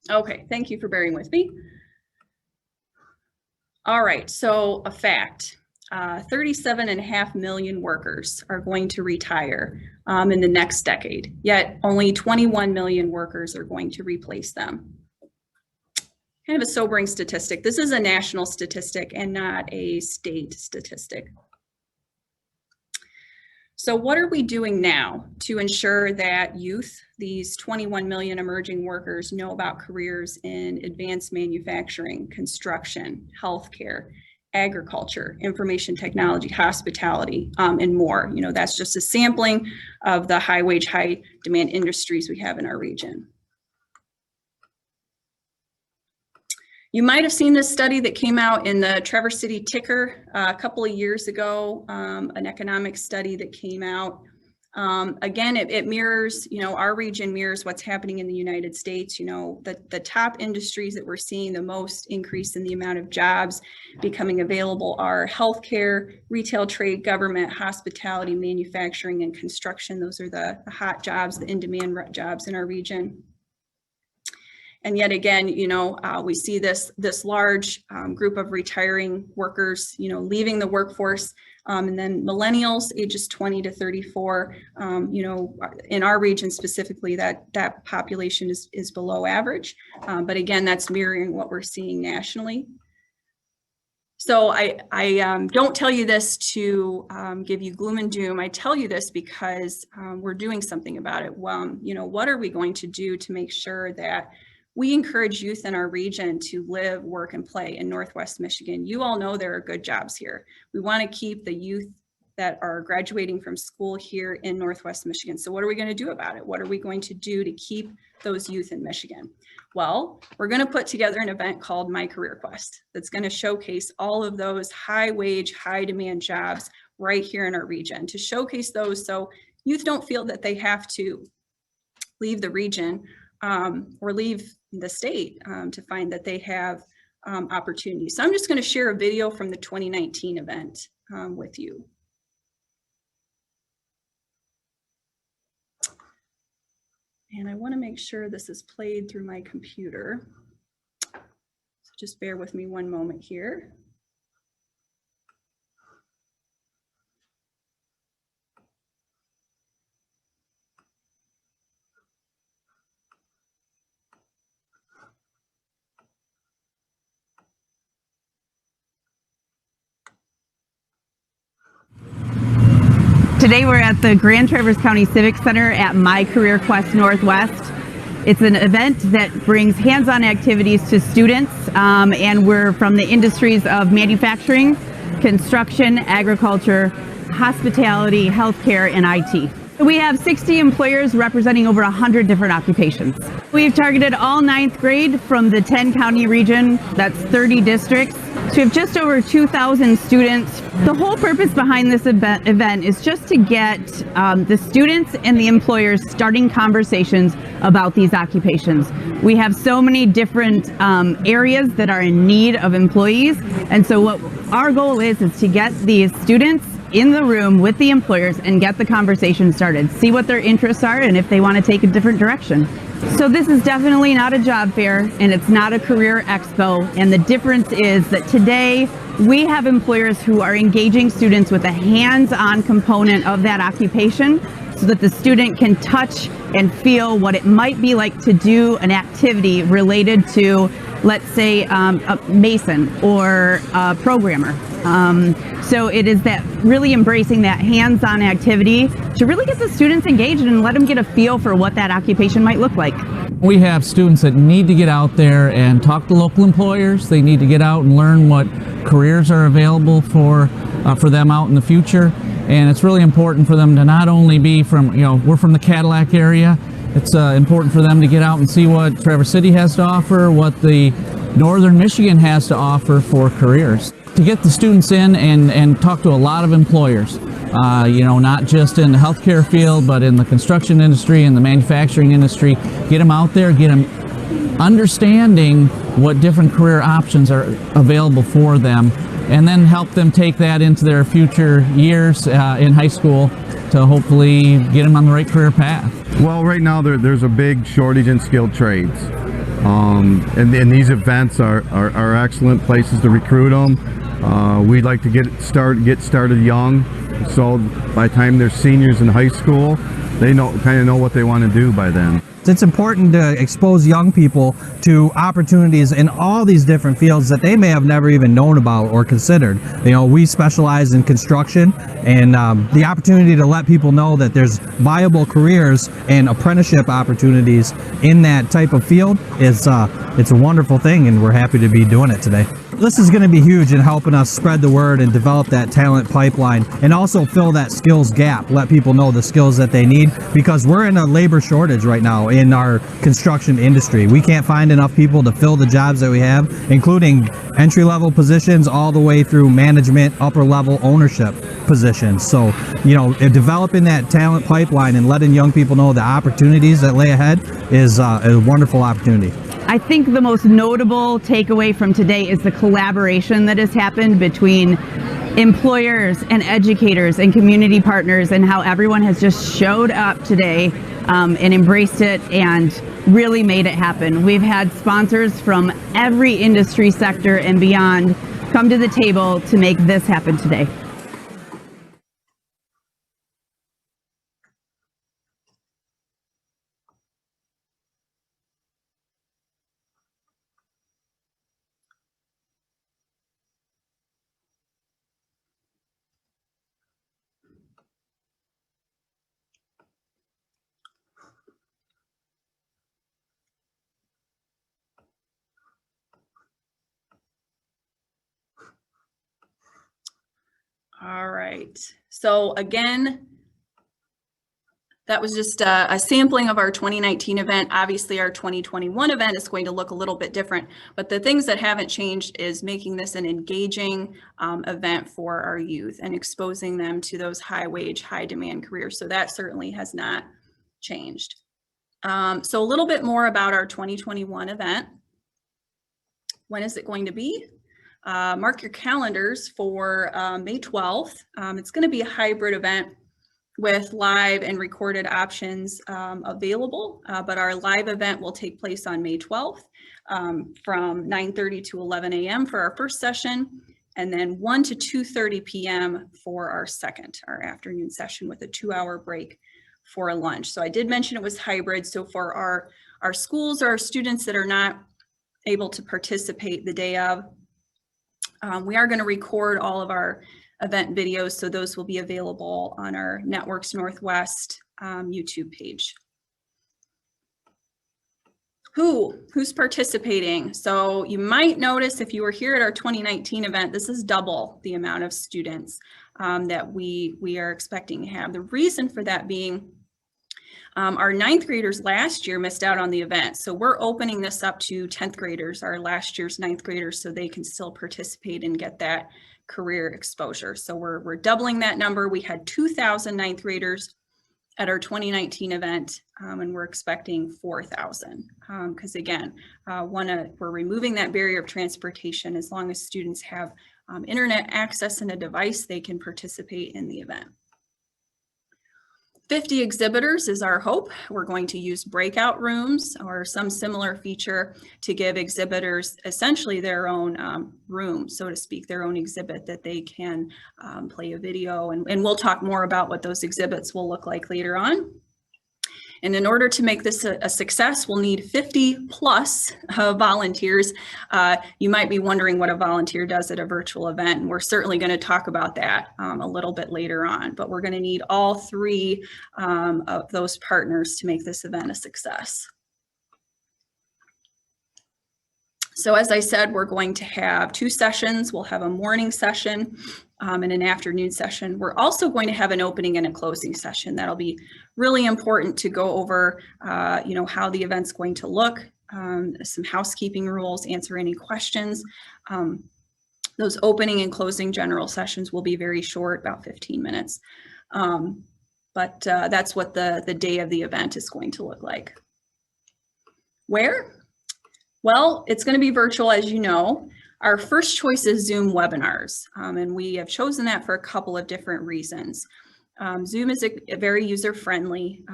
Okay, thank you for bearing with me. All right, so a fact. 37.5 million workers are going to retire in the next decade, yet only 21 million workers are going to replace them. Kind of a sobering statistic. This is a national statistic and not a state statistic. So what are we doing now to ensure that youth, these 21 million emerging workers, know about careers in advanced manufacturing, construction, healthcare, agriculture, information technology, hospitality, and more? You know, that's just a sampling of the high wage, high demand industries we have in our region. You might have seen this study that came out in the Traverse City Ticker a couple of years ago, an economic study that came out. Again, it mirrors, you know, our region mirrors what's happening in the United States. You know, the top industries that we're seeing the most increase in the amount of jobs becoming available are healthcare, retail, trade, government, hospitality, manufacturing, and construction. Those are the hot jobs, the in-demand jobs in our region. And yet again, you know, we see this large group of retiring workers, you know, leaving the workforce, and then millennials, ages 20 to 34, you know, in our region specifically, that population is below average. But again, that's mirroring what we're seeing nationally. So I don't tell you this to give you gloom and doom. I tell you this because we're doing something about it. You know, what are we going to do to make sure that we encourage youth in our region to live, work, and play in Northwest Michigan? You all know there are good jobs here. We want to keep the youth that are graduating from school here in Northwest Michigan. So what are we going to do about it? What are we going to do to keep those youth in Michigan? Well, we're going to put together an event called MiCareerQuest that's going to showcase all of those high wage, high demand jobs right here in our region, to showcase those so youth don't feel that they have to leave the region or leave the state to find that they have opportunities. So I'm just going to share a video from the 2019 event with you. And I want to make sure this is played through my computer. So just bear with me one moment here. Today we're at the Grand Traverse County Civic Center at MiCareerQuest Northwest. It's an event that brings hands-on activities to students, and we're from the industries of manufacturing, construction, agriculture, hospitality, healthcare, and IT. We have 60 employers representing over 100 different occupations. We've targeted all 9th grade from the 10-county region, that's 30 districts. So we have just over 2,000 students. The whole purpose behind this event is just to get the students and the employers starting conversations about these occupations. We have so many different areas that are in need of employees, and so what our goal is to get these students in the room with the employers and get the conversation started, see what their interests are and if they want to take a different direction. So this is definitely not a job fair, and it's not a career expo, and the difference is that today we have employers who are engaging students with a hands-on component of that occupation so that the student can touch and feel what it might be like to do an activity related to, let's say, a mason or a programmer. So it is that really embracing that hands-on activity to really get the students engaged and let them get a feel for what that occupation might look like. We have students that need to get out there and talk to local employers. They need to get out and learn what careers are available for them out in the future. And it's really important for them to not only be from, you know, we're from the Cadillac area. It's important for them to get out and see what Traverse City has to offer, what the Northern Michigan has to offer for careers. To get the students in and talk to a lot of employers, you know, not just in the healthcare field, but in the construction industry and the manufacturing industry. Get them out there, get them understanding what different career options are available for them, and then help them take that into their future years in high school to hopefully get them on the right career path. Well, right now there's a big shortage in skilled trades. And these events are excellent places to recruit them. We'd like to get started young, so by the time they're seniors in high school, they kind of know what they want to do by then. It's important to expose young people to opportunities in all these different fields that they may have never even known about or considered. You know, we specialize in construction, and the opportunity to let people know that there's viable careers and apprenticeship opportunities in that type of field is it's a wonderful thing, and we're happy to be doing it today. This is going to be huge in helping us spread the word and develop that talent pipeline, and also fill that skills gap, let people know the skills that they need, because we're in a labor shortage right now in our construction industry. We can't find enough people to fill the jobs that we have, including entry-level positions all the way through management, upper-level ownership positions. So, you know, developing that talent pipeline and letting young people know the opportunities that lay ahead is a wonderful opportunity. I think the most notable takeaway from today is the collaboration that has happened between employers and educators and community partners, and how everyone has just showed up today and embraced it and really made it happen. We've had sponsors from every industry sector and beyond come to the table to make this happen today. All right, so again, that was just a sampling of our 2019 event. Obviously, our 2021 event is going to look a little bit different, but the things that haven't changed is making this an engaging event for our youth and exposing them to those high wage, high demand careers. So that certainly has not changed. So a little bit more about our 2021 event. When is it going to be? Mark your calendars for May 12th. It's going to be a hybrid event with live and recorded options available, but our live event will take place on May 12th from 9:30 to 11 a.m. for our first session, and then 1 to 2:30 p.m. for our afternoon session, with a 2-hour break for a lunch. So I did mention it was hybrid. So for our schools or our students that are not able to participate the day of, we are going to record all of our event videos, so those will be available on our Networks Northwest YouTube page. Who's participating? So you might notice, if you were here at our 2019 event, this is double the amount of students that we are expecting to have. The reason for that being, our 9th graders last year missed out on the event. So we're opening this up to 10th graders, our last year's 9th graders, so they can still participate and get that career exposure. So we're doubling that number. We had 2,000 9th graders at our 2019 event, and we're expecting 4,000. Because again, we're removing that barrier of transportation. As long as students have internet access and a device, they can participate in the event. 50 exhibitors is our hope. We're going to use breakout rooms or some similar feature to give exhibitors essentially their own room, so to speak, their own exhibit that they can play a video. And we'll talk more about what those exhibits will look like later on. And in order to make this a success, we'll need 50 plus volunteers. You might be wondering what a volunteer does at a virtual event, and we're certainly going to talk about that a little bit later on. But we're going to need all 3 of those partners to make this event a success. So as I said, we're going to have 2 sessions. We'll have a morning session and an afternoon session. We're also going to have an opening and a closing session. That'll be really important to go over, how the event's going to look, some housekeeping rules, answer any questions. Those opening and closing general sessions will be very short, about 15 minutes. But that's what the day of the event is going to look like. Where? Well, it's going to be virtual, as you know. Our first choice is Zoom webinars, and we have chosen that for a couple of different reasons. Zoom is a very user-friendly.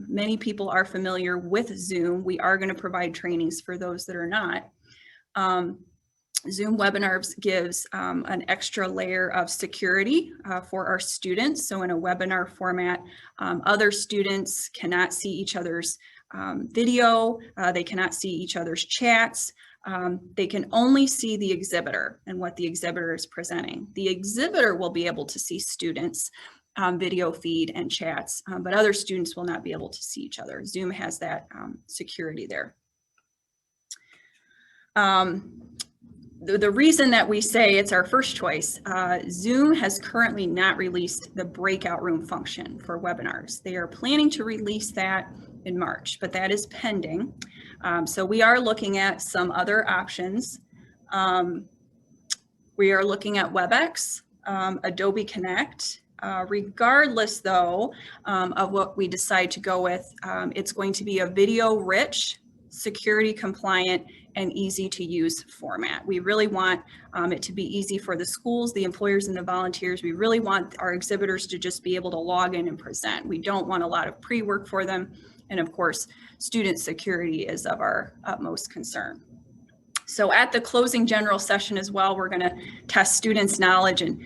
Many people are familiar with Zoom. We are going to provide trainings for those that are not. Zoom webinars gives an extra layer of security for our students. So in a webinar format, other students cannot see each other's video. They cannot see each other's chats. They can only see the exhibitor and what the exhibitor is presenting. The exhibitor will be able to see students' video feed and chats, but other students will not be able to see each other. Zoom has that security there. The reason that we say it's our first choice, Zoom has currently not released the breakout room function for webinars. They are planning to release that in March, but that is pending. So we are looking at some other options. We are looking at WebEx, Adobe Connect. Regardless though of what we decide to go with, it's going to be a video rich, security compliant, and easy to use format. We really want it to be easy for the schools, the employers, and the volunteers. We really want our exhibitors to just be able to log in and present. We don't want a lot of pre-work for them. And of course, student security is of our utmost concern. So at the closing general session as well, we're going to test students' knowledge and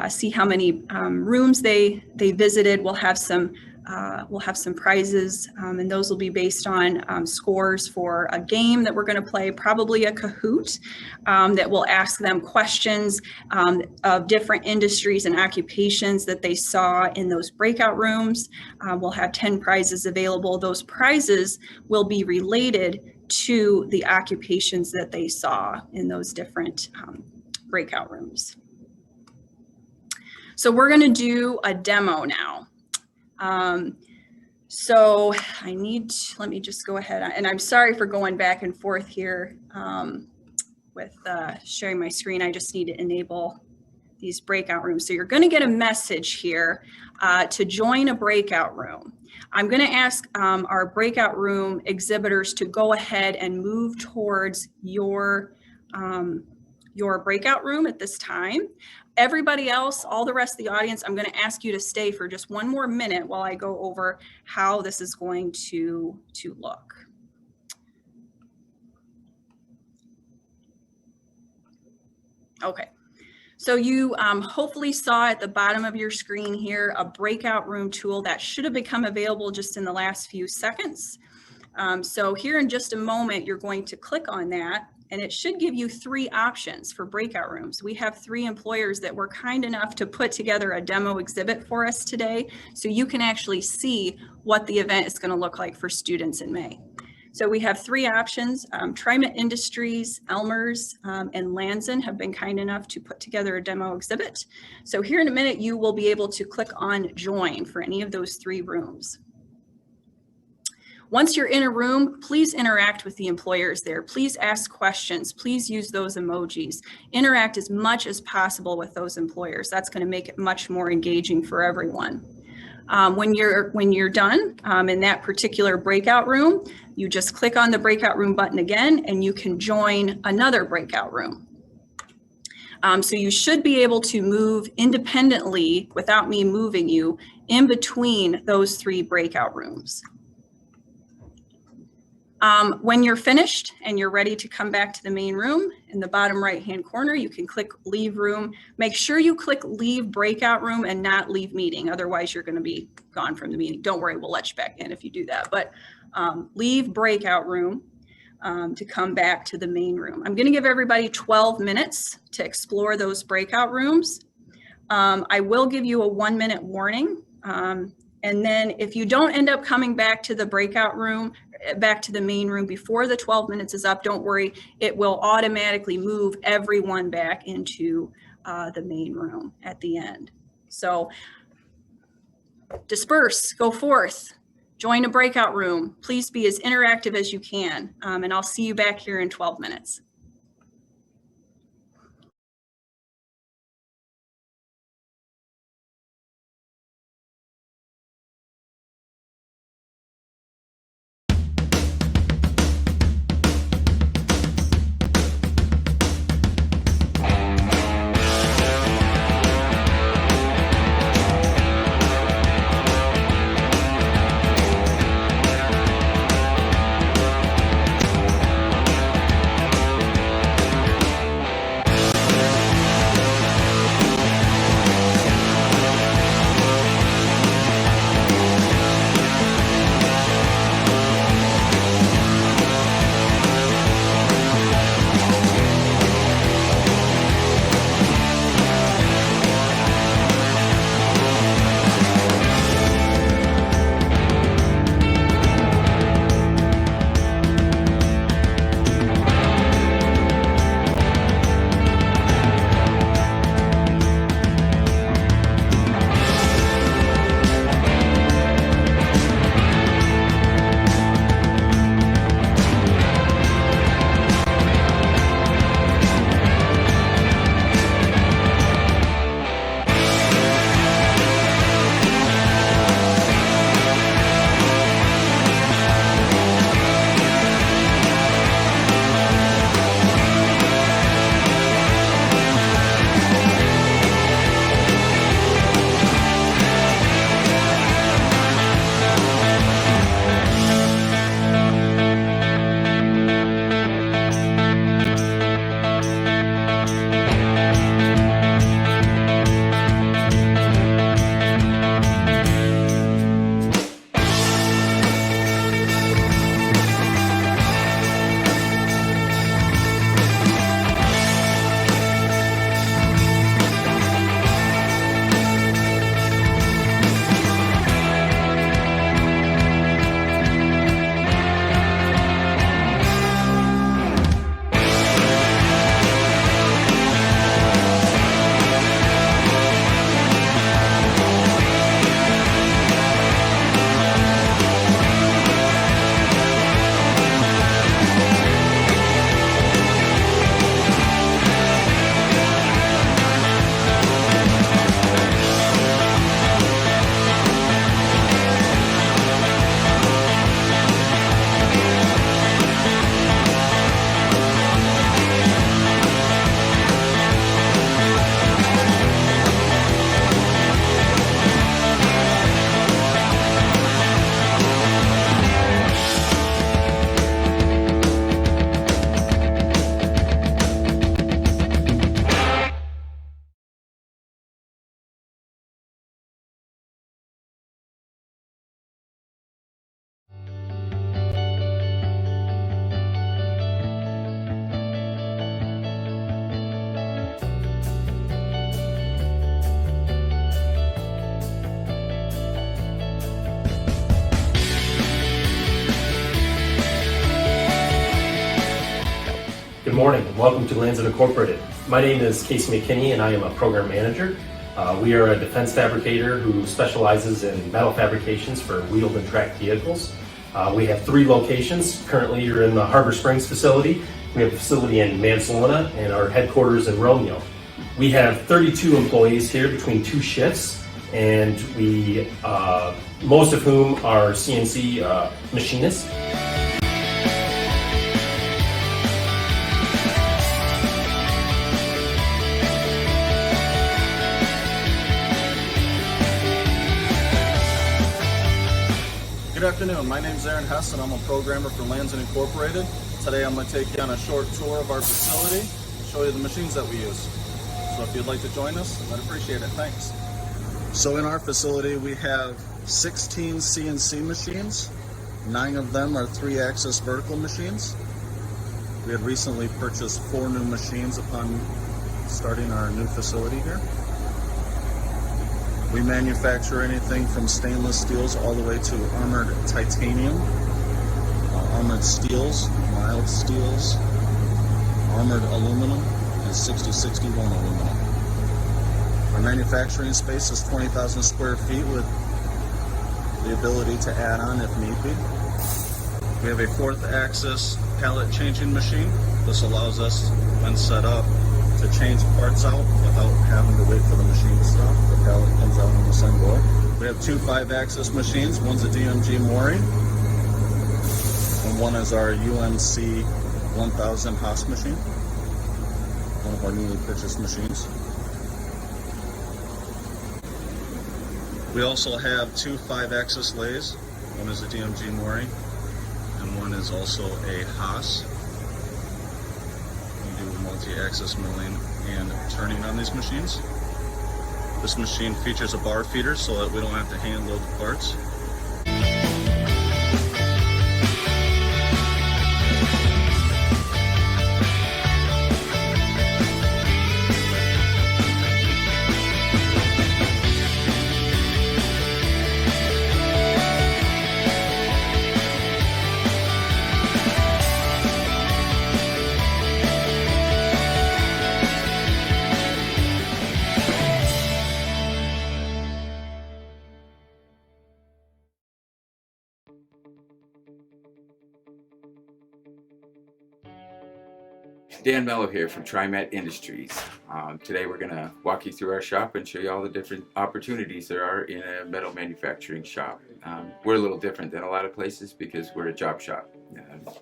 see how many rooms they visited. We'll have some prizes, and those will be based on scores for a game that we're going to play, probably a Kahoot, that will ask them questions of different industries and occupations that they saw in those breakout rooms. We'll have 10 prizes available. Those prizes will be related to the occupations that they saw in those different breakout rooms. So we're going to do a demo now. So let me just go ahead, and I'm sorry for going back and forth here with sharing my screen. I just need to enable these breakout rooms. So you're going to get a message here to join a breakout room. I'm going to ask our breakout room exhibitors to go ahead and move towards your breakout room at this time. Everybody else, all the rest of the audience, I'm going to ask you to stay for just one more minute while I go over how this is going to look. Okay, so you hopefully saw at the bottom of your screen here a breakout room tool that should have become available just in the last few seconds. So here in just a moment, you're going to click on that, and it should give you 3 options for breakout rooms. We have 3 employers that were kind enough to put together a demo exhibit for us today, so you can actually see what the event is going to look like for students in May. So we have 3 options. TriMet Industries, Elmer's, and Lanson have been kind enough to put together a demo exhibit. So here in a minute, you will be able to click on join for any of those 3 rooms. Once you're in a room, please interact with the employers there. Please ask questions. Please use those emojis. Interact as much as possible with those employers. That's going to make it much more engaging for everyone. When you're done in that particular breakout room, you just click on the breakout room button again, and you can join another breakout room. So you should be able to move independently without me moving you in between those 3 breakout rooms. When you're finished and you're ready to come back to the main room, in the bottom right-hand corner, you can click Leave Room. Make sure you click Leave Breakout Room and not Leave Meeting. Otherwise, you're going to be gone from the meeting. Don't worry, we'll let you back in if you do that. But leave Breakout Room to come back to the main room. I'm going to give everybody 12 minutes to explore those breakout rooms. I will give you a 1-minute warning. And then if you don't end up coming back to the breakout room, back to the main room before the 12 minutes is up, don't worry, it will automatically move everyone back into the main room at the end. So disperse, go forth, join a breakout room. Please be as interactive as you can, and I'll see you back here in 12 minutes. Good morning and welcome to Lands Incorporated. My name is Casey McKinney and I am a program manager. We are a defense fabricator who specializes in metal fabrications for wheeled and tracked vehicles. We have 3 locations. Currently you're in the Harbor Springs facility. We have a facility in Mansalona and our headquarters in Romeo. We have 32 employees here between 2 shifts, and we, most of whom are CNC machinists. Good afternoon, my name is Aaron Hess and I'm a programmer for Lands Incorporated. Today I'm going to take you on a short tour of our facility and show you the machines that we use. So if you'd like to join us, I'd appreciate it, thanks. So in our facility we have 16 CNC machines. 9 of them are 3-axis vertical machines. We had recently purchased 4 new machines upon starting our new facility here. We manufacture anything from stainless steels all the way to armored titanium, armored steels, mild steels, armored aluminum, and 6061 aluminum. Our manufacturing space is 20,000 square feet with the ability to add on if need be. We have a 4th-axis pallet changing machine. This allows us, when set up, to change parts out without having to wait for the machine to stop. The pallet comes out on the same door. We have 2 5-axis machines. One's a DMG mooring, and one is our UMC 1000 Haas machine, one of our newly purchased machines. We also have 2 5-axis lathes. One is a DMG mooring, and one is also a Haas. Multi-axis milling and turning on these machines. This machine features a bar feeder so that we don't have to hand load the parts. Dan Mello here from TriMet Industries. Today we're going to walk you through our shop and show you all the different opportunities there are in a metal manufacturing shop. We're a little different than a lot of places because we're a job shop.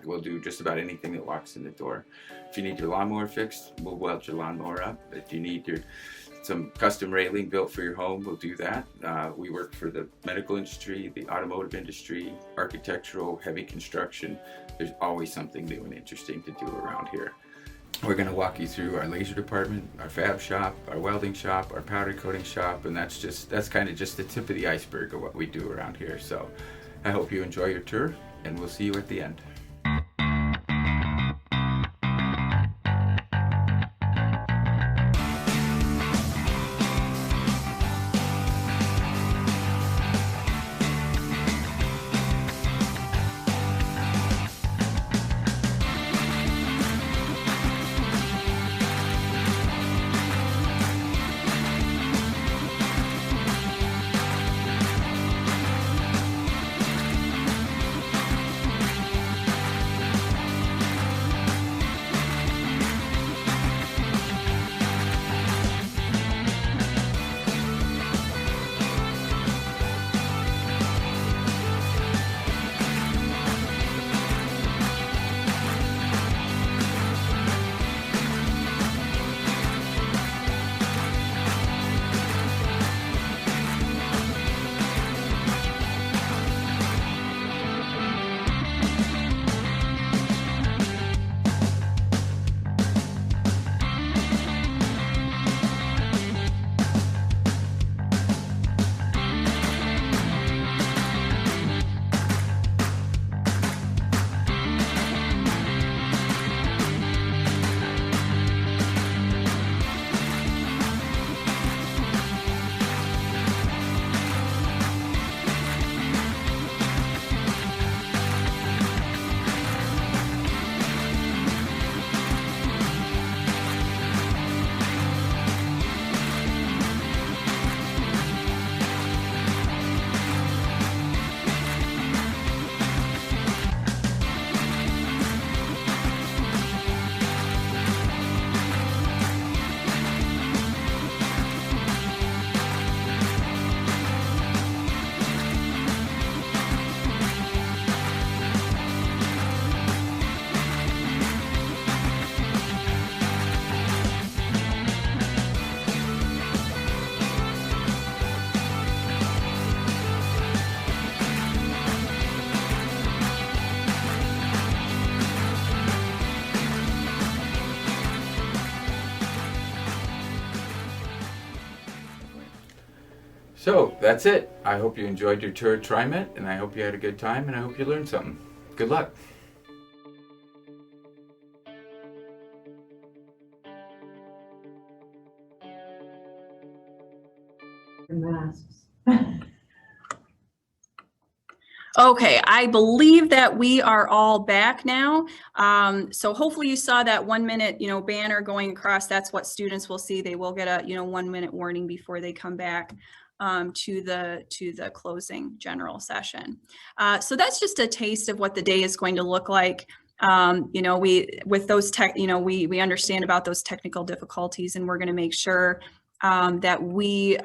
We'll do just about anything that walks in the door. If you need your lawnmower fixed, we'll weld your lawnmower up. If you need some custom railing built for your home, we'll do that. We work for the medical industry, the automotive industry, architectural, heavy construction. There's always something new and interesting to do around here. We're going to walk you through our laser department, our fab shop, our welding shop, our powder coating shop, and that's kind of just the tip of the iceberg of what we do around here. So I hope you enjoy your tour, and we'll see you at the end. So that's it. I hope you enjoyed your tour at TriMet, and I hope you had a good time, and I hope you learned something. Good luck. Masks. Okay, I believe that we are all back now. So hopefully you saw that 1 minute, banner going across. That's what students will see. They will get a, 1 minute warning before they come back to the closing general session. So that's just a taste of what the day is going to look like. We with those tech, we understand about those technical difficulties, and we're going to make sure that we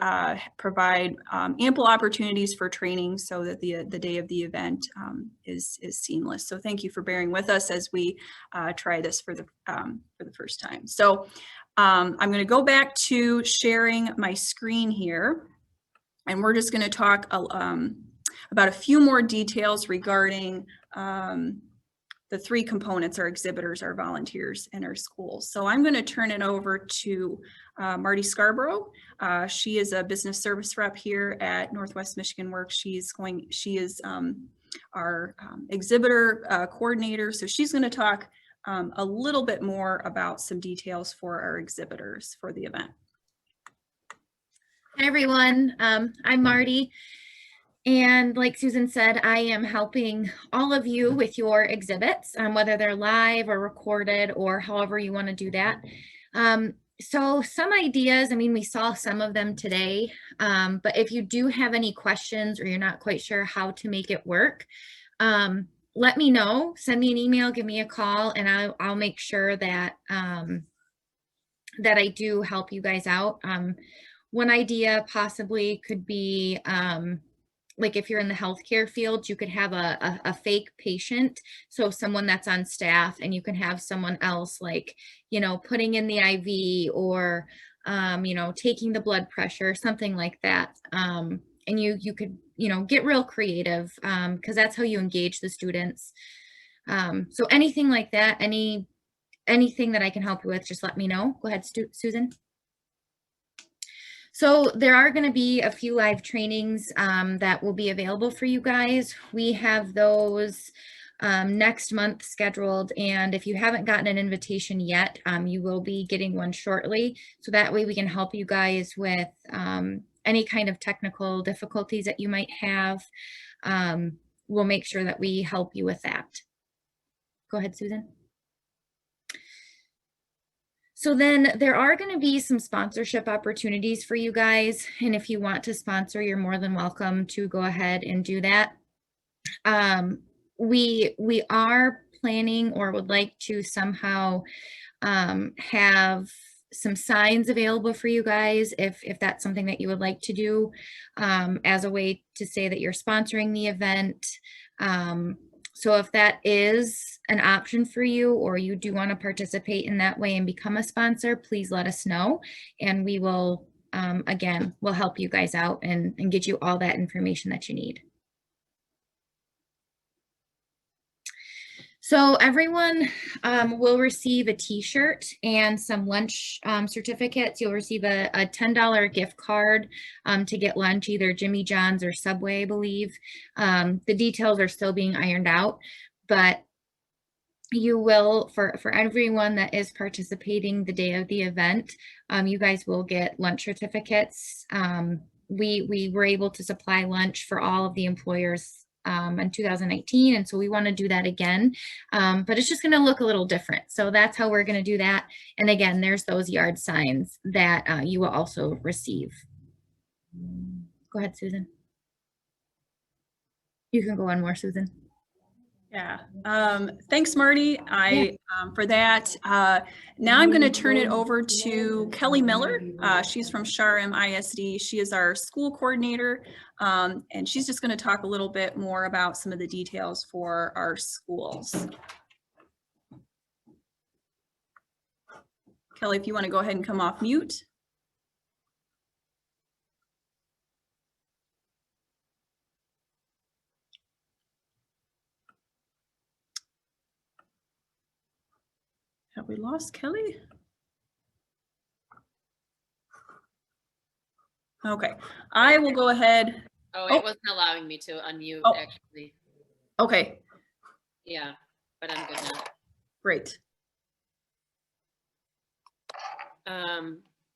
provide ample opportunities for training so that the day of the event is seamless. So thank you for bearing with us as we try this for the first time. So I'm going to go back to sharing my screen here, and we're just going to talk about a few more details regarding the three components: our exhibitors, our volunteers, and our schools. So I'm going to turn it over to Marty Scarborough. She is a business service rep here at Northwest Michigan Works. She is our exhibitor coordinator. So she's going to talk a little bit more about some details for our exhibitors for the event. Hi everyone, I'm Marty. And like Susan said, I am helping all of you with your exhibits, whether they're live or recorded or however you want to do that. So some ideas, we saw some of them today, but if you do have any questions or you're not quite sure how to make it work, let me know, send me an email, give me a call, and I'll make sure that, that I do help you guys out. One idea possibly could be, like if you're in the healthcare field, you could have a fake patient. So someone that's on staff, and you can have someone else like, putting in the IV or, taking the blood pressure, something like that. And you could, get real creative because that's how you engage the students. So anything like that, anything that I can help you with, just let me know. Go ahead, Susan. So there are going to be a few live trainings that will be available for you guys. We have those next month scheduled, and if you haven't gotten an invitation yet, you will be getting one shortly. So that way we can help you guys with any kind of technical difficulties that you might have. We'll make sure that we help you with that. Go ahead, Susan. So then there are going to be some sponsorship opportunities for you guys. And if you want to sponsor, you're more than welcome to go ahead and do that. We are planning or would like to somehow have some signs available for you guys if that's something that you would like to do as a way to say that you're sponsoring the event. So if that is an option for you, or you do want to participate in that way and become a sponsor, please let us know. And we will, again, we'll help you guys out and get you all that information that you need. So everyone will receive a t-shirt and some lunch certificates. You'll receive a $10 gift card to get lunch, either Jimmy John's or Subway, I believe. The details are still being ironed out, but you will, for everyone that is participating the day of the event, you guys will get lunch certificates. We were able to supply lunch for all of the employers in 2019, and so we want to do that again, but it's just going to look a little different. So that's how we're going to do that. And again, there's those yard signs that you will also receive. Go ahead, Susan. You can go on more, Susan. Yeah, thanks, Marty, for that. Now I'm going to turn it over to Kelly Miller. She's from Shar-M ISD. She is our school coordinator, and she's just going to talk a little bit more about some of the details for our schools. Kelly, if you want to go ahead and come off mute. Have we lost Kelly? Okay, I will go ahead. Oh, Oh. it wasn't allowing me to unmute, Oh. actually. Okay, Yeah, but I'm good now. great.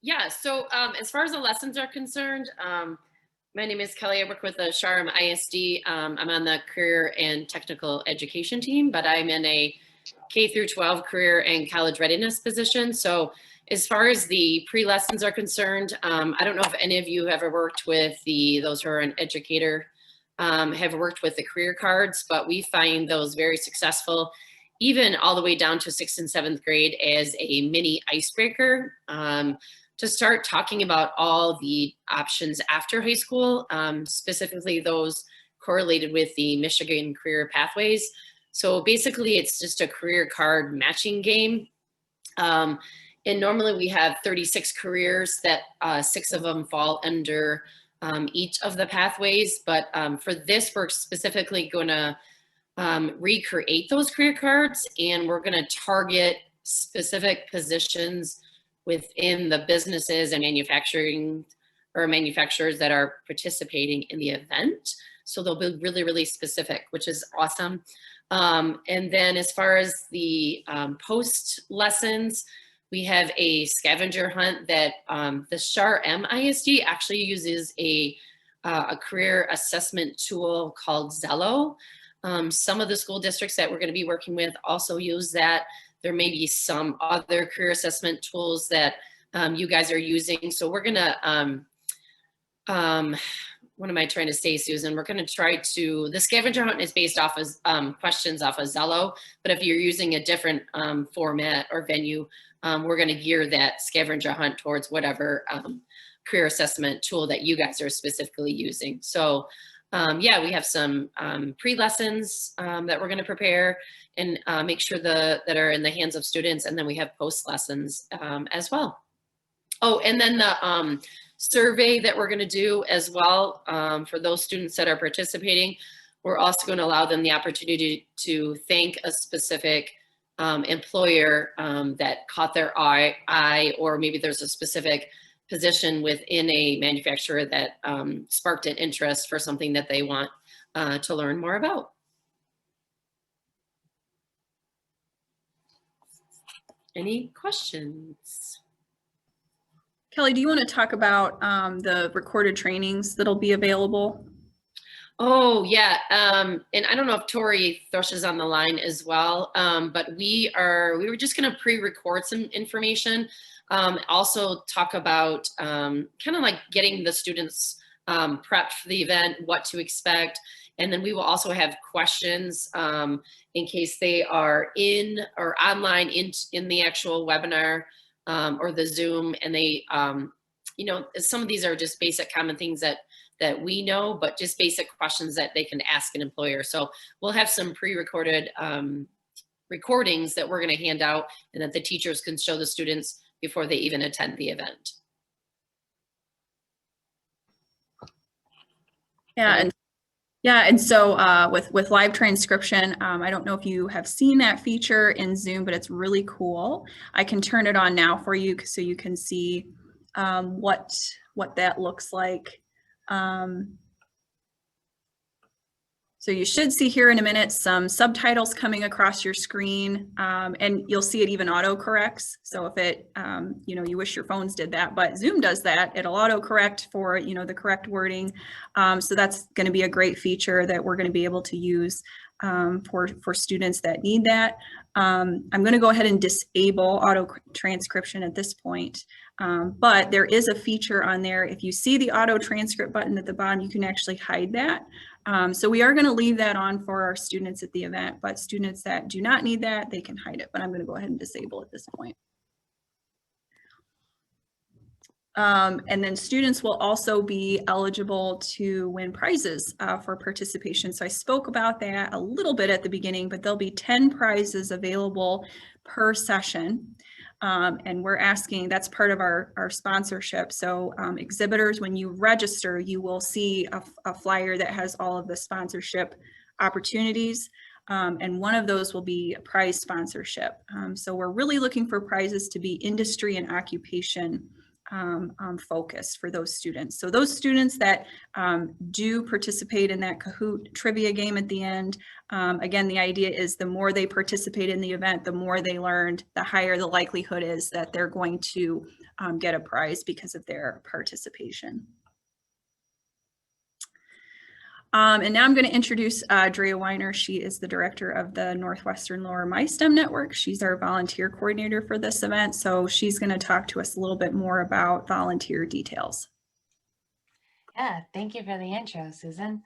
Yeah, so as far as the lessons are concerned, my name is Kelly. I work with the Sharm ISD. I'm on the career and technical education team, but I'm in a K through 12 career and college readiness position. So as far as the pre-lessons are concerned, I don't know if any of you have ever worked with those who are an educator, have worked with the career cards, but we find those very successful, even all the way down to 6th and 7th grade, as a mini icebreaker to start talking about all the options after high school, specifically those correlated with the Michigan career pathways. So basically it's just a career card matching game. And normally we have 36 careers that 6 of them fall under each of the pathways. But for this, we're specifically going to recreate those career cards, and we're going to target specific positions within the businesses and manufacturing or manufacturers that are participating in the event. So they'll be really, really specific, which is awesome. And then as far as the post lessons, we have a scavenger hunt that the Sharm ISD actually uses a career assessment tool called Zello. Some of the school districts that we're going to be working with also use that. There may be some other career assessment tools that you guys are using. So we're going to, what am I trying to say, Susan? We're going to try to, the scavenger hunt is based off of questions off of Zello, but if you're using a different format or venue, we're going to gear that scavenger hunt towards whatever career assessment tool that you guys are specifically using. So yeah, we have some pre-lessons that we're going to prepare and make sure that are in the hands of students. And then we have post lessons as well. Oh, and then the survey that we're going to do as well for those students that are participating. We're also going to allow them the opportunity to thank a specific employer that caught their eye, or maybe there's a specific position within a manufacturer that sparked an interest for something that they want to learn more about. Any questions? Kelly, do you want to talk about the recorded trainings that'll be available? Oh, yeah. And I don't know if Tori Thrush is on the line as well, but we were just going to pre-record some information. Also talk about kind of like getting the students prepped for the event, what to expect. And then we will also have questions in case they are in or online in the actual webinar or the Zoom. And they, you know, some of these are just basic common things that we know, but just basic questions that they can ask an employer. So we'll have some pre-recorded recordings that we're going to hand out and that the teachers can show the students before they even attend the event. And so with live transcription, I don't know if you have seen that feature in Zoom, but it's really cool. I can turn it on now for you so you can see what that looks like. So you should see here in a minute some subtitles coming across your screen, and you'll see it even autocorrects. So if it, you know, you wish your phones did that, but Zoom does that. It'll autocorrect for, you know, the correct wording. So that's going to be a great feature that we're going to be able to use for students that need that. I'm going to go ahead and disable auto transcription at this point. But there is a feature on there. If you see the auto transcript button at the bottom, you can actually hide that. So we are going to leave that on for our students at the event, but students that do not need that, they can hide it. But I'm going to go ahead and disable at this point. And then students will also be eligible to win prizes for participation. So I spoke about that a little bit at the beginning, but there'll be 10 prizes available per session. And we're asking, that's part of our sponsorship. So exhibitors, when you register, you will see a flyer that has all of the sponsorship opportunities. And one of those will be a prize sponsorship. So we're really looking for prizes to be industry and occupation focus for those students. So those students that do participate in that Kahoot trivia game at the end, again, the idea is the more they participate in the event, the more they learned, the higher the likelihood is that they're going to get a prize because of their participation. And now I'm going to introduce Drea Weiner. She is the director of the Northwestern Lower MySTEM Network. She's our volunteer coordinator for this event. So she's going to talk to us a little bit more about volunteer details. Yeah, thank you for the intro, Susan.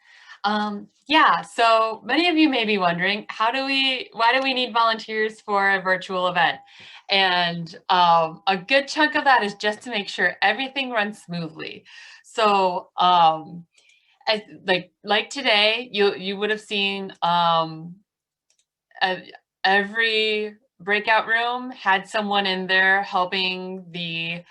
Yeah, so many of you may be wondering, why do we need volunteers for a virtual event? And a good chunk of that is just to make sure everything runs smoothly. So like today, you would have seen every breakout room had someone in there helping the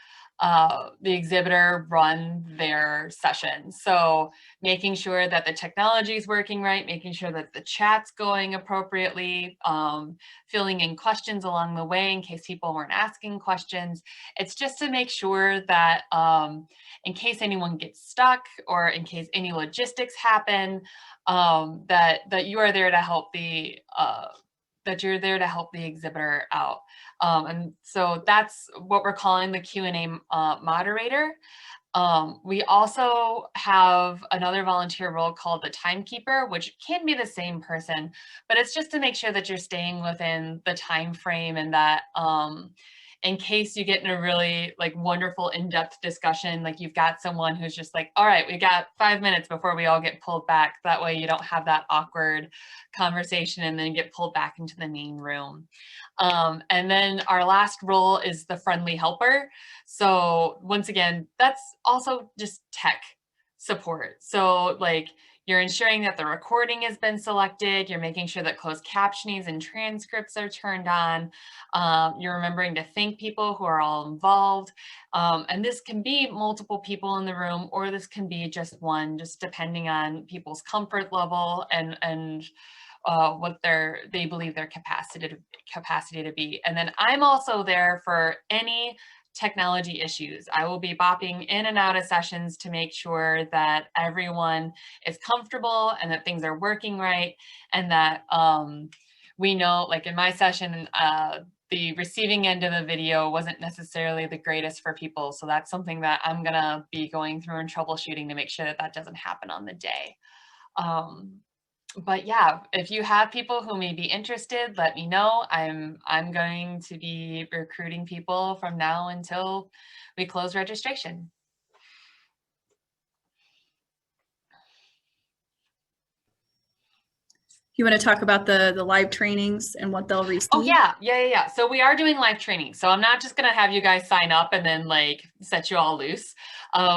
exhibitor run their session. So making sure that the technology is working right, making sure that the chat's going appropriately, filling in questions along the way in case people weren't asking questions. It's just to make sure that in case anyone gets stuck or in case any logistics happen, that you are there to help the exhibitor out. And so that's what we're calling the Q&A moderator. We also have another volunteer role called the timekeeper, which can be the same person, but it's just to make sure that you're staying within the time frame and that in case you get in a really wonderful in-depth discussion, you've got someone who's just like, all right, we got 5 minutes before we all get pulled back. That way you don't have that awkward conversation and then get pulled back into the main room. And then our last role is the friendly helper. So once again, that's also just tech support. So you're ensuring that the recording has been selected, you're making sure that closed captionings and transcripts are turned on, you're remembering to thank people who are all involved. And this can be multiple people in the room, or this can be just one, just depending on people's comfort level and what they believe their capacity to be. And then I'm also there for any technology issues. I will be bopping in and out of sessions to make sure that everyone is comfortable and that things are working right, and that we know, in my session, the receiving end of the video wasn't necessarily the greatest for people. So that's something that I'm gonna be going through and troubleshooting to make sure that that doesn't happen on the day. But yeah, if you have people who may be interested, let me know. I'm going to be recruiting people from now until we close registration. You want to talk about the live trainings and what they'll receive? Oh yeah. So we are doing live training. So I'm not just gonna have you guys sign up and then set you all loose.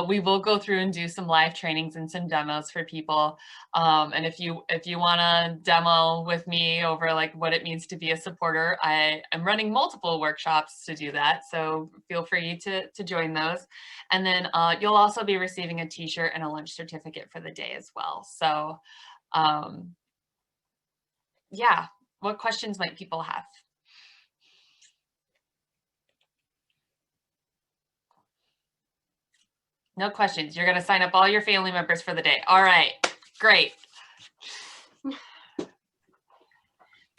We will go through and do some live trainings and some demos for people. And if you want to demo with me over what it means to be a supporter, I am running multiple workshops to do that. So feel free to join those. And then you'll also be receiving a t-shirt and a lunch certificate for the day as well. So yeah, what questions might people have? No questions. You're going to sign up all your family members for the day. All right, great.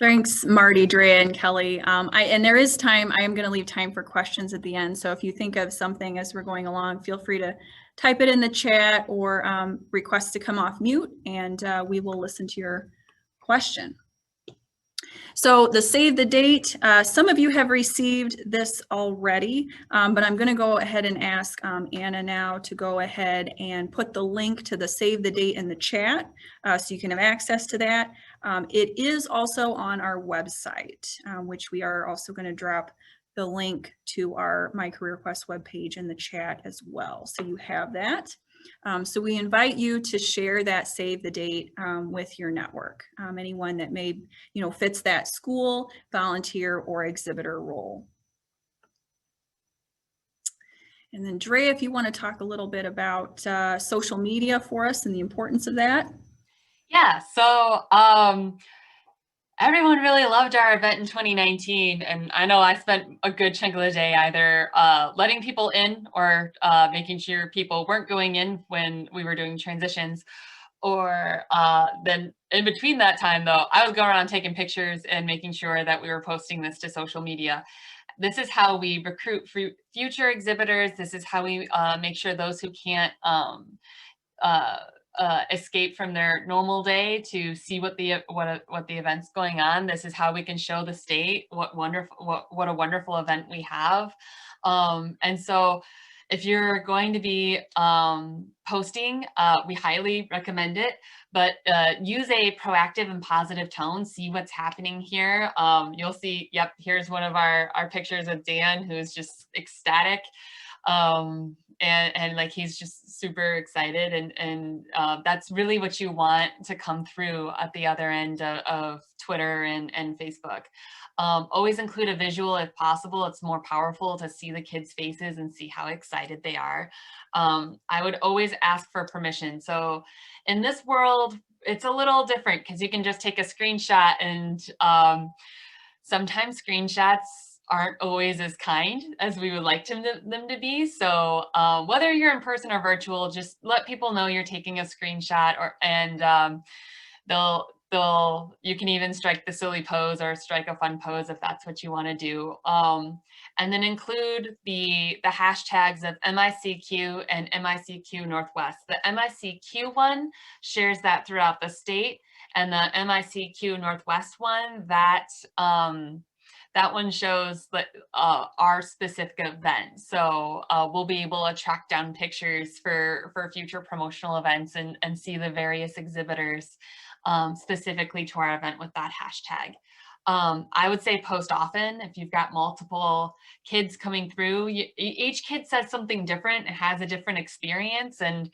Thanks, Marty, Drea, and Kelly. And there is time. I am going to leave time for questions at the end. So if you think of something as we're going along, feel free to type it in the chat or request to come off mute, and we will listen to your question. So the save the date, some of you have received this already, but I'm going to go ahead and ask Anna now to go ahead and put the link to the save the date in the chat so you can have access to that. It is also on our website, which we are also going to drop the link to our MiCareerQuest webpage in the chat as well. So you have that. So we invite you to share that save the date with your network, anyone that may, fits that school, volunteer, or exhibitor role. And then Drea, if you want to talk a little bit about social media for us and the importance of that. Yeah, so Everyone really loved our event in 2019, and I know I spent a good chunk of the day either letting people in or making sure people weren't going in when we were doing transitions, or then in between that time though, I was going around taking pictures and making sure that we were posting this to social media. This is how we recruit future exhibitors. This is how we make sure those who can't escape from their normal day to see what the event's going on. This is how we can show the state what a wonderful event we have. And so if you're going to be posting, we highly recommend it, but use a proactive and positive tone. See what's happening here. You'll see, yep, here's one of our pictures of Dan, who's just ecstatic. And like he's just super excited, and that's really what you want to come through at the other end of Twitter and Facebook. Always include a visual if possible. It's more powerful to see the kids' faces and see how excited they are. I would always ask for permission. So in this world, it's a little different because you can just take a screenshot, and sometimes screenshots aren't always as kind as we would like them to be. So whether you're in person or virtual, just let people know you're taking a screenshot, and you can even strike the silly pose or strike a fun pose if that's what you want to do. And then include the hashtags of MICQ and MICQ Northwest. The MICQ one shares that throughout the state, and the MICQ Northwest one, that one shows our specific event. So we'll be able to track down pictures for future promotional events and see the various exhibitors specifically to our event with that hashtag. I would say post often. If you've got multiple kids coming through, each kid says something different and has a different experience. And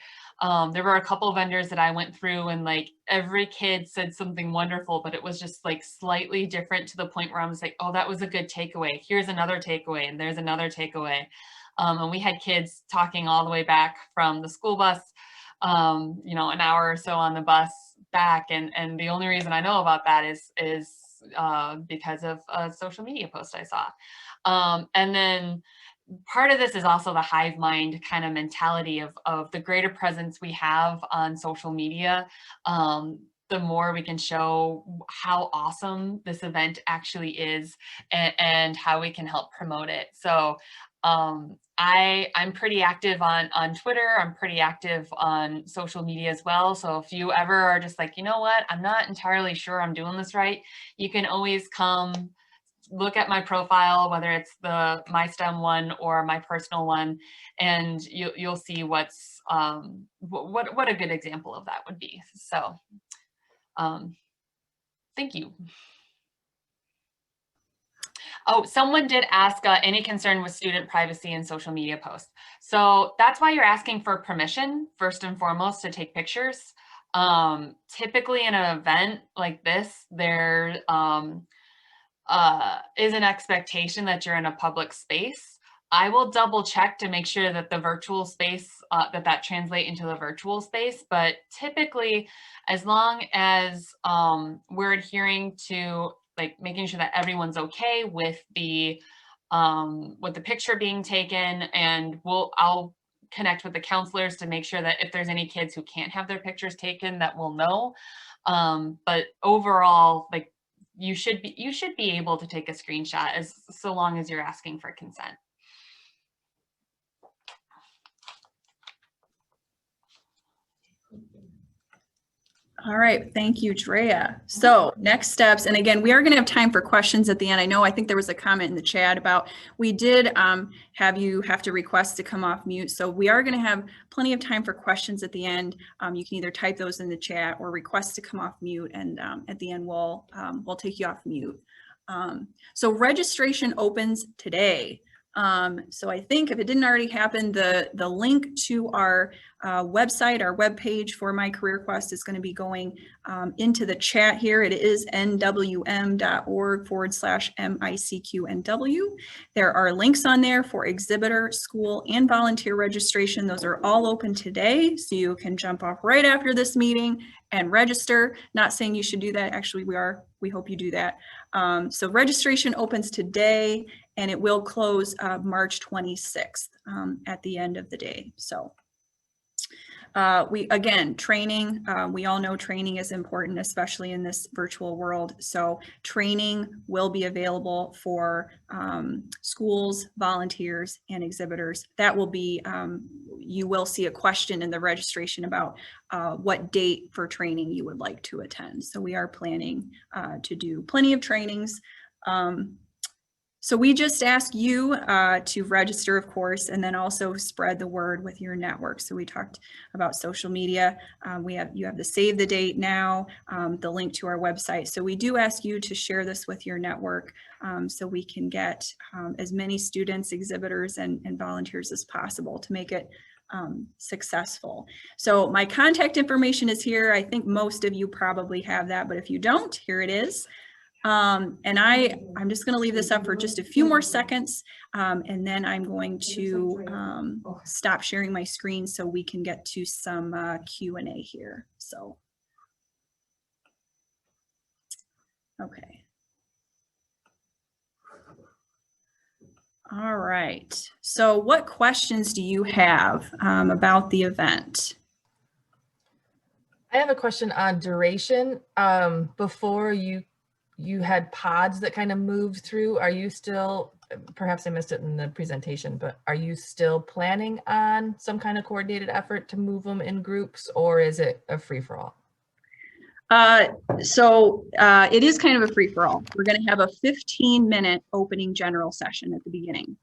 there were a couple of vendors that I went through, and like every kid said something wonderful, but it was just like slightly different to the point where I was like, oh, that was a good takeaway. Here's another takeaway, and there's another takeaway. And we had kids talking all the way back from the school bus, an hour or so on the bus back. And the only reason I know about that is because of a social media post I saw. And then part of this is also the hive mind kind of mentality of the greater presence we have on social media, the more we can show how awesome this event actually is, and how we can help promote it. So I'm pretty active on Twitter. I'm pretty active on social media as well. So if you ever are just like, you know what, I'm not entirely sure I'm doing this right, you can always come look at my profile, whether it's the MySTEM one or my personal one, and you'll see what's what a good example of that would be. So thank you. Oh, someone did ask any concern with student privacy and social media posts. So that's why you're asking for permission, first and foremost, to take pictures. Typically in an event like this, there is an expectation that you're in a public space. I will double check to make sure that the virtual space, that translate into the virtual space, but typically as long as we're adhering to like making sure that everyone's okay with the picture being taken, and I'll connect with the counselors to make sure that if there's any kids who can't have their pictures taken, that we'll know. But overall, like you should be able to take a screenshot so long as you're asking for consent. All right, thank you, Drea. So next steps, and again, we are going to have time for questions at the end. I think there was a comment in the chat about we did have you have to request to come off mute. So we are going to have plenty of time for questions at the end. You can either type those in the chat or request to come off mute, and at the end we'll take you off mute. So registration opens today So I think if it didn't already happen, the link to our website, our webpage for MiCareerQuest is going to be going into the chat here. It is nwm.org/MICQNW. There are links on there for exhibitor, school, and volunteer registration. Those are all open today, so you can jump off right after this meeting and register. Not saying you should do that. Actually, we hope you do that. So registration opens today, and it will close March 26th at the end of the day. So training, we all know training is important, especially in this virtual world. So training will be available for schools, volunteers, and exhibitors. That will be, you will see a question in the registration about what date for training you would like to attend. So we are planning to do plenty of trainings. So we just ask you to register, of course, and then also spread the word with your network. So we talked about social media. You have the save the date now, the link to our website. So we do ask you to share this with your network so we can get as many students, exhibitors, and volunteers as possible to make it successful. So my contact information is here. I think most of you probably have that, but if you don't, here it is. And I'm just going to leave this up for just a few more seconds, and then I'm going to stop sharing my screen so we can get to some Q&A here. So, okay. All right. So what questions do you have about the event? I have a question on duration. Before you had pods that kind of moved through. Are you still, perhaps I missed it in the presentation, but are you still planning on some kind of coordinated effort to move them in groups, or is it a free-for-all? It is kind of a free-for-all. We're going to have a 15-minute opening general session at the beginning.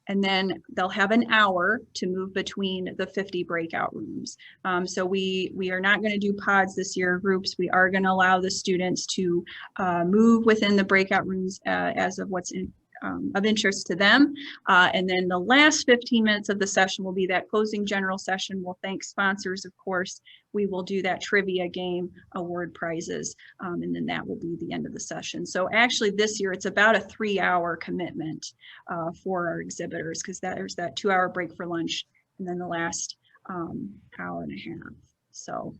And then they'll have an hour to move between the 50 breakout rooms. So we are not going to do pods this year, groups. We are going to allow the students to move within the breakout rooms as of what's of interest to them. And then the last 15 minutes of the session will be that closing general session. We'll thank sponsors, of course. We will do that trivia game, award prizes, and then that will be the end of the session. So actually this year it's about a 3-hour commitment for our exhibitors, because there's that 2-hour break for lunch and then the last hour and a half. So.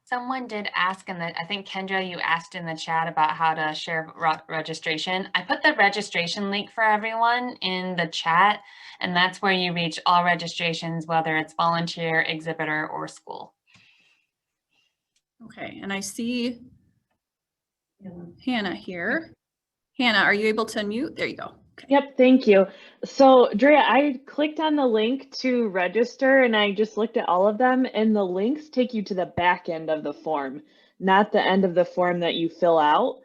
Someone did ask I think Kendra, you asked in the chat about how to share registration. I put the registration link for everyone in the chat, and that's where you reach all registrations, whether it's volunteer, exhibitor, or school. Okay, and I see Hannah here. Hannah, are you able to unmute? There you go. Okay. Yep, thank you. So Drea, I clicked on the link to register and I just looked at all of them, and the links take you to the back end of the form, not the end of the form that you fill out.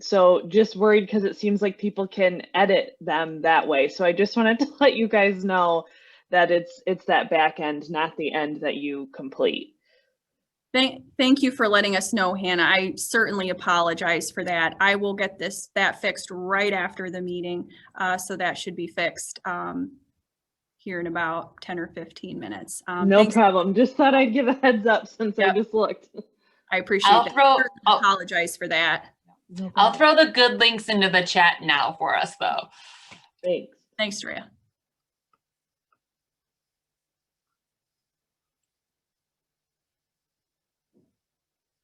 So just worried because it seems like people can edit them that way. So I just wanted to let you guys know that it's that back end, not the end that you complete. Thank you for letting us know, Hannah. I certainly apologize for that. I will get that fixed right after the meeting. So that should be fixed here in about 10 or 15 minutes. No problem. Just thought I'd give a heads up since I just looked. I appreciate that. I apologize for that. I'll throw the good links into the chat now for us though. Thanks. Thanks, Drea.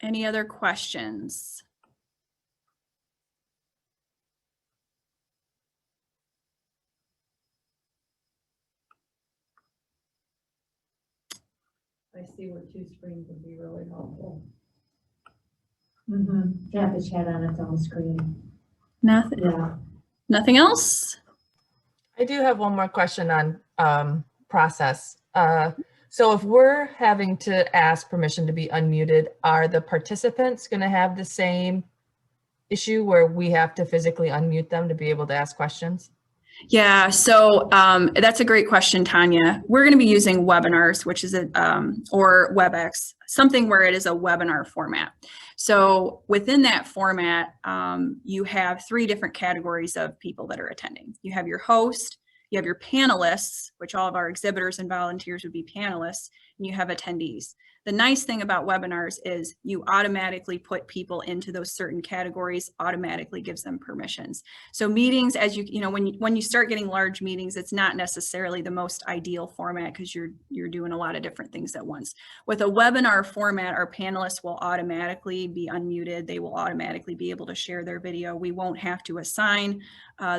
Any other questions? I see where 2 screens would be really helpful. Mm-hmm. Have the chat on its own screen. Nothing. Yeah. Nothing else? I do have one more question on process. So if we're having to ask permission to be unmuted, are the participants going to have the same issue where we have to physically unmute them to be able to ask questions? Yeah, so that's a great question, Tanya. We're going to be using webinars, which is or WebEx, something where it is a webinar format. So within that format, you have 3 different categories of people that are attending. You have your host, you have your panelists, which all of our exhibitors and volunteers would be panelists, and you have attendees. The nice thing about webinars is you automatically put people into those certain categories, automatically gives them permissions. So meetings, as you know, when you start getting large meetings, it's not necessarily the most ideal format because you're doing a lot of different things at once. With a webinar format, our panelists will automatically be unmuted. They will automatically be able to share their video. We won't have to assign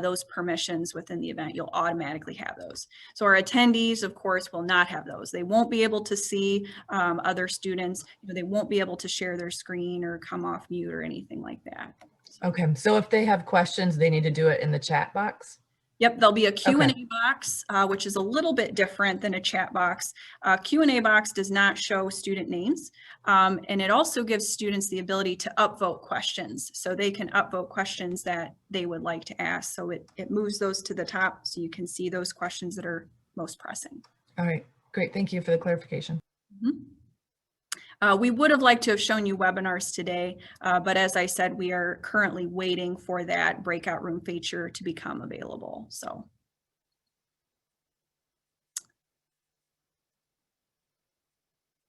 those permissions within the event. You'll automatically have those. So our attendees, of course, will not have those. They won't be able to see other students. They won't be able to share their screen or come off mute or anything like that. Okay, so if they have questions, they need to do it in the chat box? Yep, there'll be a Q&A Okay. box, which is a little bit different than a chat box. Q&A box does not show student names, and it also gives students the ability to upvote questions. So they can upvote questions that they would like to ask. So it moves those to the top so you can see those questions that are most pressing. All right, great. Thank you for the clarification. Mm-hmm. We would have liked to have shown you webinars today, but as I said, we are currently waiting for that breakout room feature to become available. So.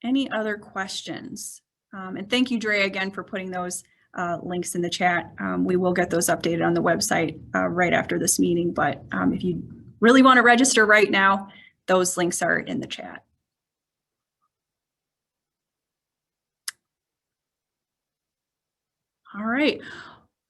Any other questions? And thank you, Dre, again for putting those links in the chat. We will get those updated on the website right after this meeting, but if you really want to register right now, those links are in the chat. All right.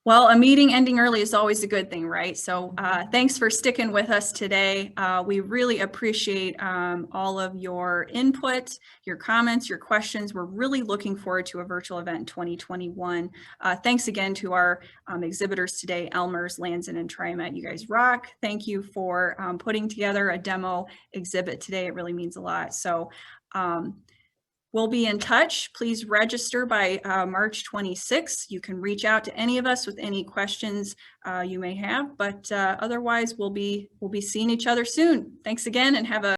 Well, a meeting ending early is always a good thing, right? So thanks for sticking with us today. We really appreciate all of your input, your comments, your questions. We're really looking forward to a virtual event in 2021. Thanks again to our exhibitors today, Elmer's, Lanson, and TriMet. You guys rock. Thank you for putting together a demo exhibit today. It really means a lot. So we'll be in touch. Please register by March 26th. You can reach out to any of us with any questions you may have, but otherwise we'll be seeing each other soon. Thanks again and have a